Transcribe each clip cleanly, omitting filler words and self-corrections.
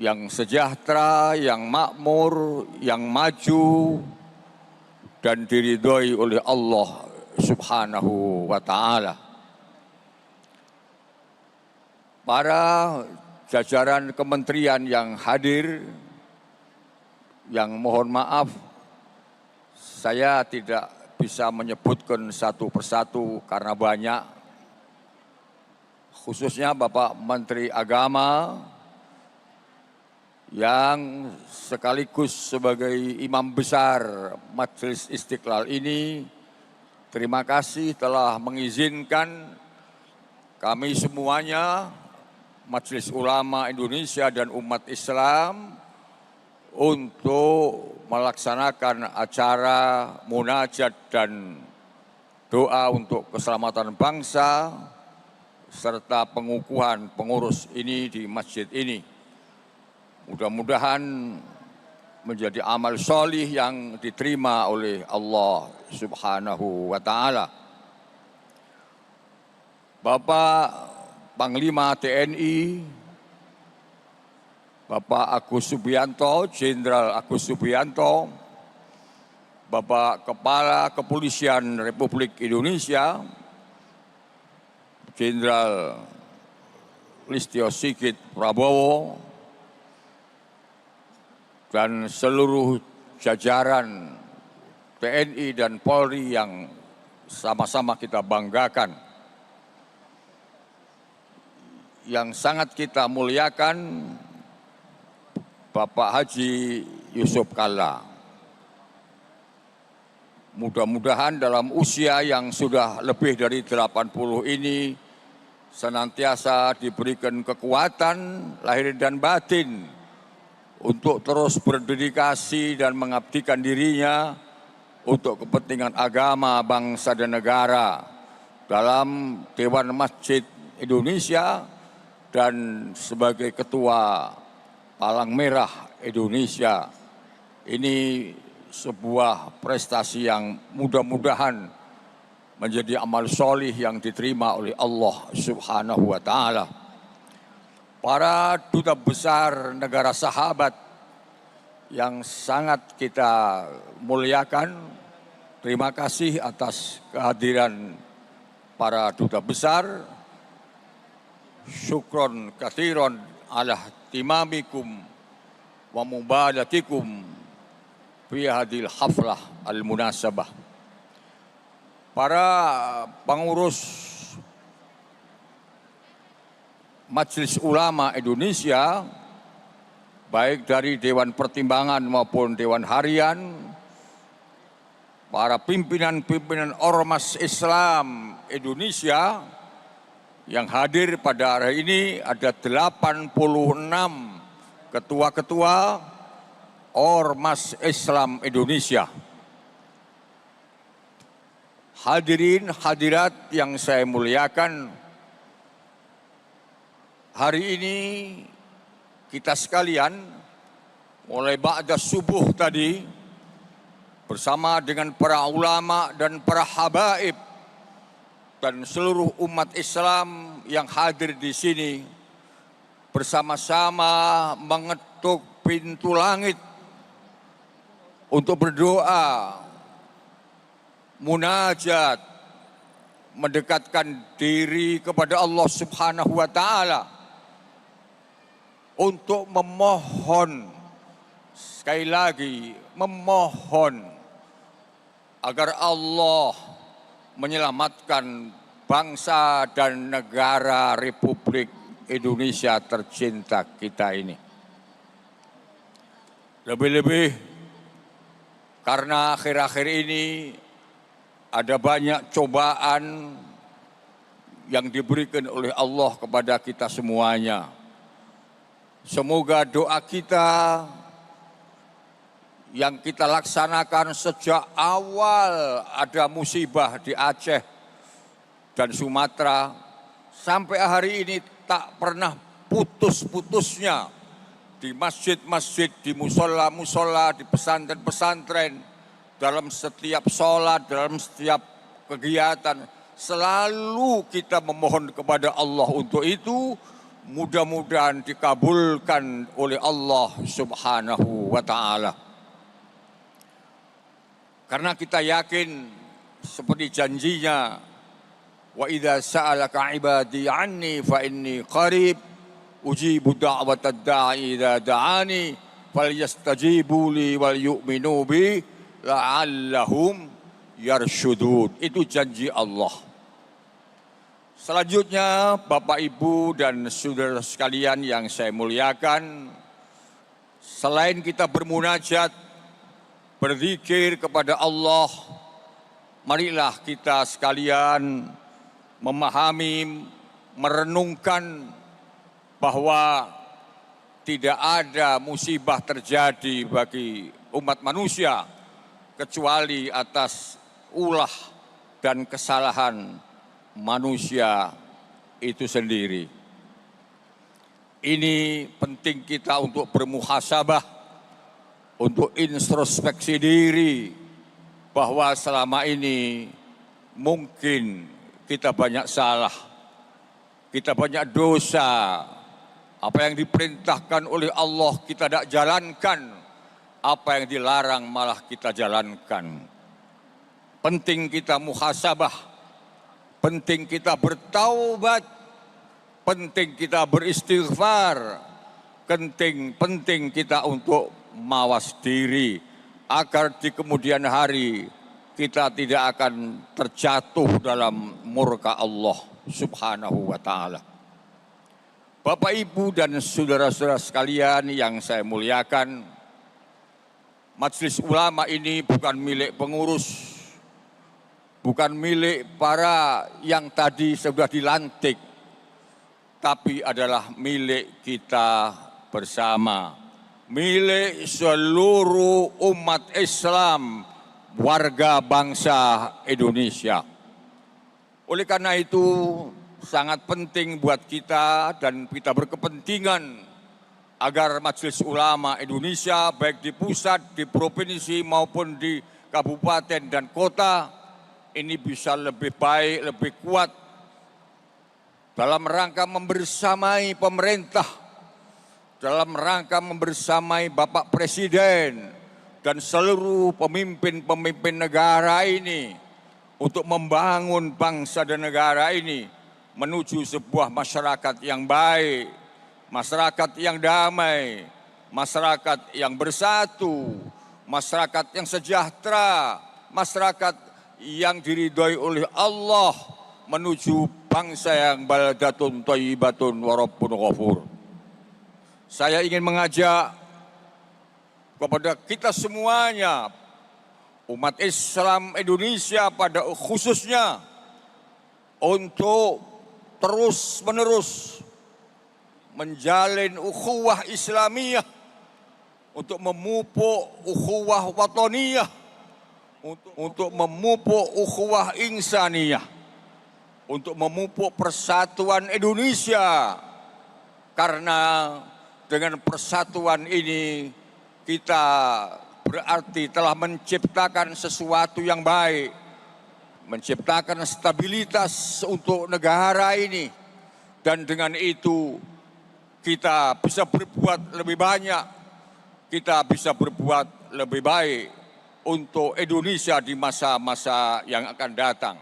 yang sejahtera, yang makmur, yang maju, dan diridhoi oleh Allah Subhanahu wa Ta'ala. Para jajaran kementerian yang hadir, yang mohon maaf, saya tidak bisa menyebutkan satu persatu karena banyak, khususnya Bapak Menteri Agama yang sekaligus sebagai imam besar Majelis Istiqlal ini. Terima kasih telah mengizinkan kami semuanya, Majelis Ulama Indonesia dan umat Islam, untuk melaksanakan acara munajat dan doa untuk keselamatan bangsa serta pengukuhan pengurus ini di masjid ini. Mudah-mudahan menjadi amal solih yang diterima oleh Allah Subhanahu wa Ta'ala. Bapak Panglima TNI, Bapak Agus Subianto, Jenderal Agus Subianto, Bapak Kepala Kepolisian Republik Indonesia, Jenderal Listio Sigit Prabowo, dan seluruh jajaran TNI dan Polri yang sama-sama kita banggakan. Yang sangat kita muliakan Bapak Haji Yusuf Kalla. Mudah-mudahan dalam usia yang sudah lebih dari 80 ini senantiasa diberikan kekuatan lahir dan batin untuk terus berdedikasi dan mengabdikan dirinya untuk kepentingan agama, bangsa dan negara dalam Dewan Masjid Indonesia dan sebagai Ketua Palang Merah Indonesia. Ini sebuah prestasi yang mudah-mudahan menjadi amal solih yang diterima oleh Allah Subhanahu wa Ta'ala. Para duta besar negara sahabat yang sangat kita muliakan, terima kasih atas kehadiran para duta besar. Syukron kathiron ala timamikum wa mubalakikum fi hadil haflah al-munasabah. Para pengurus Majelis Ulama Indonesia, baik dari Dewan Pertimbangan maupun Dewan Harian, para pimpinan-pimpinan Ormas Islam Indonesia yang hadir pada hari ini, ada 86 ketua-ketua Ormas Islam Indonesia. Hadirin hadirat yang saya muliakan, hari ini kita sekalian mulai ba'da subuh tadi bersama dengan para ulama dan para habaib dan seluruh umat Islam yang hadir di sini bersama-sama mengetuk pintu langit untuk berdoa, munajat, mendekatkan diri kepada Allah Subhanahu wa Ta'ala untuk memohon, sekali lagi memohon agar Allah menyelamatkan bangsa dan negara Republik Indonesia tercinta kita ini. Lebih-lebih karena akhir-akhir ini ada banyak cobaan yang diberikan oleh Allah kepada kita semuanya. Semoga doa kita yang kita laksanakan sejak awal ada musibah di Aceh dan Sumatera sampai hari ini tak pernah putus-putusnya di masjid-masjid, di musola-musola, di pesantren-pesantren, dalam setiap sholat, dalam setiap kegiatan, selalu kita memohon kepada Allah untuk itu, mudah-mudahan dikabulkan oleh Allah Subhanahu wa Ta'ala. Karena kita yakin seperti janjinya, wa idza sa'alaka ibadi anni fa inni qarib ujibu da'watad da'i idza da'ani falyastajibu li wal yu'minu bi la'allahum yarsyudun. Itu janji Allah. Selanjutnya, Bapak, Ibu, dan saudara sekalian yang saya muliakan, selain kita bermunajat, berzikir kepada Allah, marilah kita sekalian memahami, merenungkan bahwa tidak ada musibah terjadi bagi umat manusia kecuali atas ulah dan kesalahan manusia itu sendiri. Ini penting kita untuk bermuhasabah, untuk introspeksi diri bahwa selama ini mungkin kita banyak salah, kita banyak dosa. Apa yang diperintahkan oleh Allah kita tidak jalankan, apa yang dilarang malah kita jalankan. Penting kita muhasabah, penting kita bertaubat, penting kita beristighfar, penting kita untuk mawas diri agar di kemudian hari kita tidak akan terjatuh dalam murka Allah Subhanahu wa Ta'ala. Bapak, Ibu, dan saudara-saudara sekalian yang saya muliakan, Majelis Ulama ini bukan milik pengurus, bukan milik para yang tadi sudah dilantik, tapi adalah milik kita bersama, milik seluruh umat Islam, warga bangsa Indonesia. Oleh karena itu, sangat penting buat kita dan kita berkepentingan agar Majelis Ulama Indonesia baik di pusat, di provinsi maupun di kabupaten dan kota ini bisa lebih baik, lebih kuat dalam rangka membersamai pemerintah, dalam rangka membersamai Bapak Presiden dan seluruh pemimpin-pemimpin negara ini untuk membangun bangsa dan negara ini menuju sebuah masyarakat yang baik, masyarakat yang damai, masyarakat yang bersatu, masyarakat yang sejahtera, masyarakat yang diridhoi oleh Allah, menuju bangsa yang baldatun thayyibatun wa rabbun ghafur. Saya ingin mengajak kepada kita semuanya, umat Islam Indonesia pada khususnya, untuk terus-menerus menjalin ukhuwah Islamiyah, untuk memupuk ukhuwah wataniyah, untuk memupuk ukhuwah insaniyah, untuk memupuk persatuan Indonesia. Karena dengan persatuan ini kita berarti telah menciptakan sesuatu yang baik, menciptakan stabilitas untuk negara ini, dan dengan itu kita bisa berbuat lebih banyak, kita bisa berbuat lebih baik untuk Indonesia di masa-masa yang akan datang.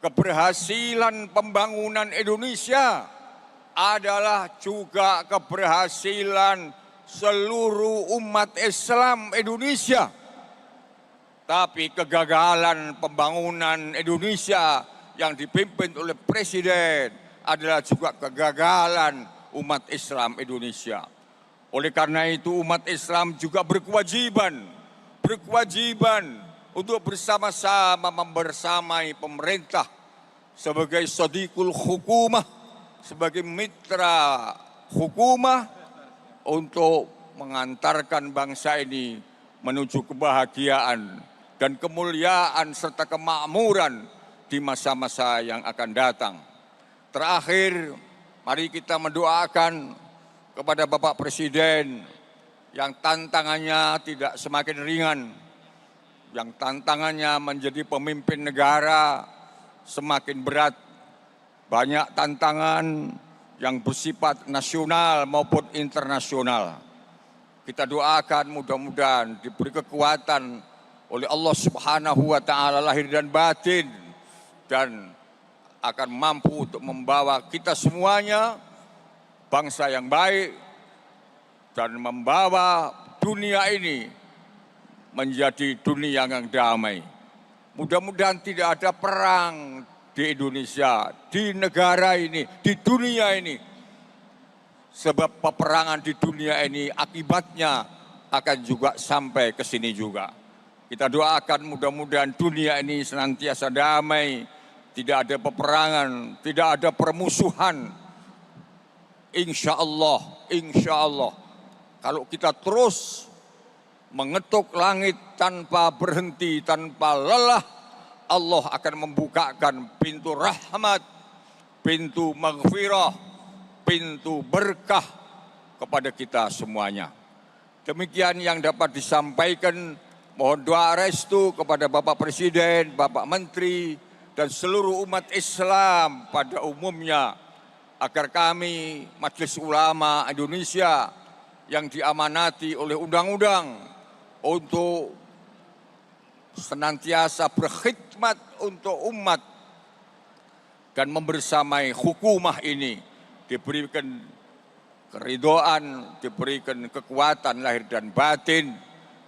Keberhasilan pembangunan Indonesia adalah juga keberhasilan seluruh umat Islam Indonesia. Tapi kegagalan pembangunan Indonesia yang dipimpin oleh Presiden adalah juga kegagalan umat Islam Indonesia. Oleh karena itu umat Islam juga berkewajiban untuk bersama-sama membersamai pemerintah sebagai shadiqul hukumah, sebagai mitra hukumah untuk mengantarkan bangsa ini menuju kebahagiaan dan kemuliaan serta kemakmuran di masa-masa yang akan datang. Terakhir, mari kita mendoakan kepada Bapak Presiden yang tantangannya tidak semakin ringan, yang tantangannya menjadi pemimpin negara semakin berat. Banyak tantangan yang bersifat nasional maupun internasional. Kita doakan mudah-mudahan diberi kekuatan oleh Allah Subhanahu wa taala lahir dan batin, dan akan mampu untuk membawa kita semuanya bangsa yang baik dan membawa dunia ini menjadi dunia yang damai. Mudah-mudahan tidak ada perang di Indonesia, di negara ini, di dunia ini. Sebab peperangan di dunia ini akibatnya akan juga sampai ke sini juga. Kita doakan mudah-mudahan dunia ini senantiasa damai, tidak ada peperangan, tidak ada permusuhan. Insya Allah, kalau kita terus mengetuk langit tanpa berhenti, tanpa lelah, Allah akan membukakan pintu rahmat, pintu maghfirah, pintu berkah kepada kita semuanya. Demikian yang dapat disampaikan. Mohon doa restu kepada Bapak Presiden, Bapak Menteri, dan seluruh umat Islam pada umumnya, agar kami Majelis Ulama Indonesia yang diamanati oleh undang-undang untuk senantiasa berkhidmat untuk umat dan membersamai hukumah ini, diberikan keridhaan, diberikan kekuatan lahir dan batin,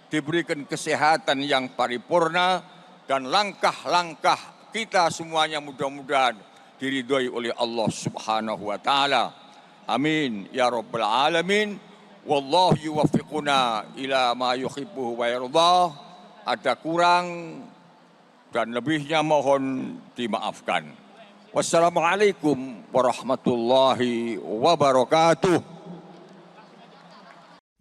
diberikan kesehatan yang paripurna, dan langkah-langkah kita semuanya mudah-mudahan diridhoi oleh Allah Subhanahu wa taala. Amin ya rabbal alamin. Wallahu yuwaffiquna ila ma yuhibbu wa yardah. Ada kurang dan lebihnya mohon dimaafkan. Wassalamualaikum warahmatullahi wabarakatuh.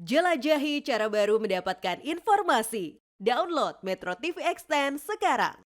Jelajahi cara baru mendapatkan informasi. Download Metro TV Extend sekarang.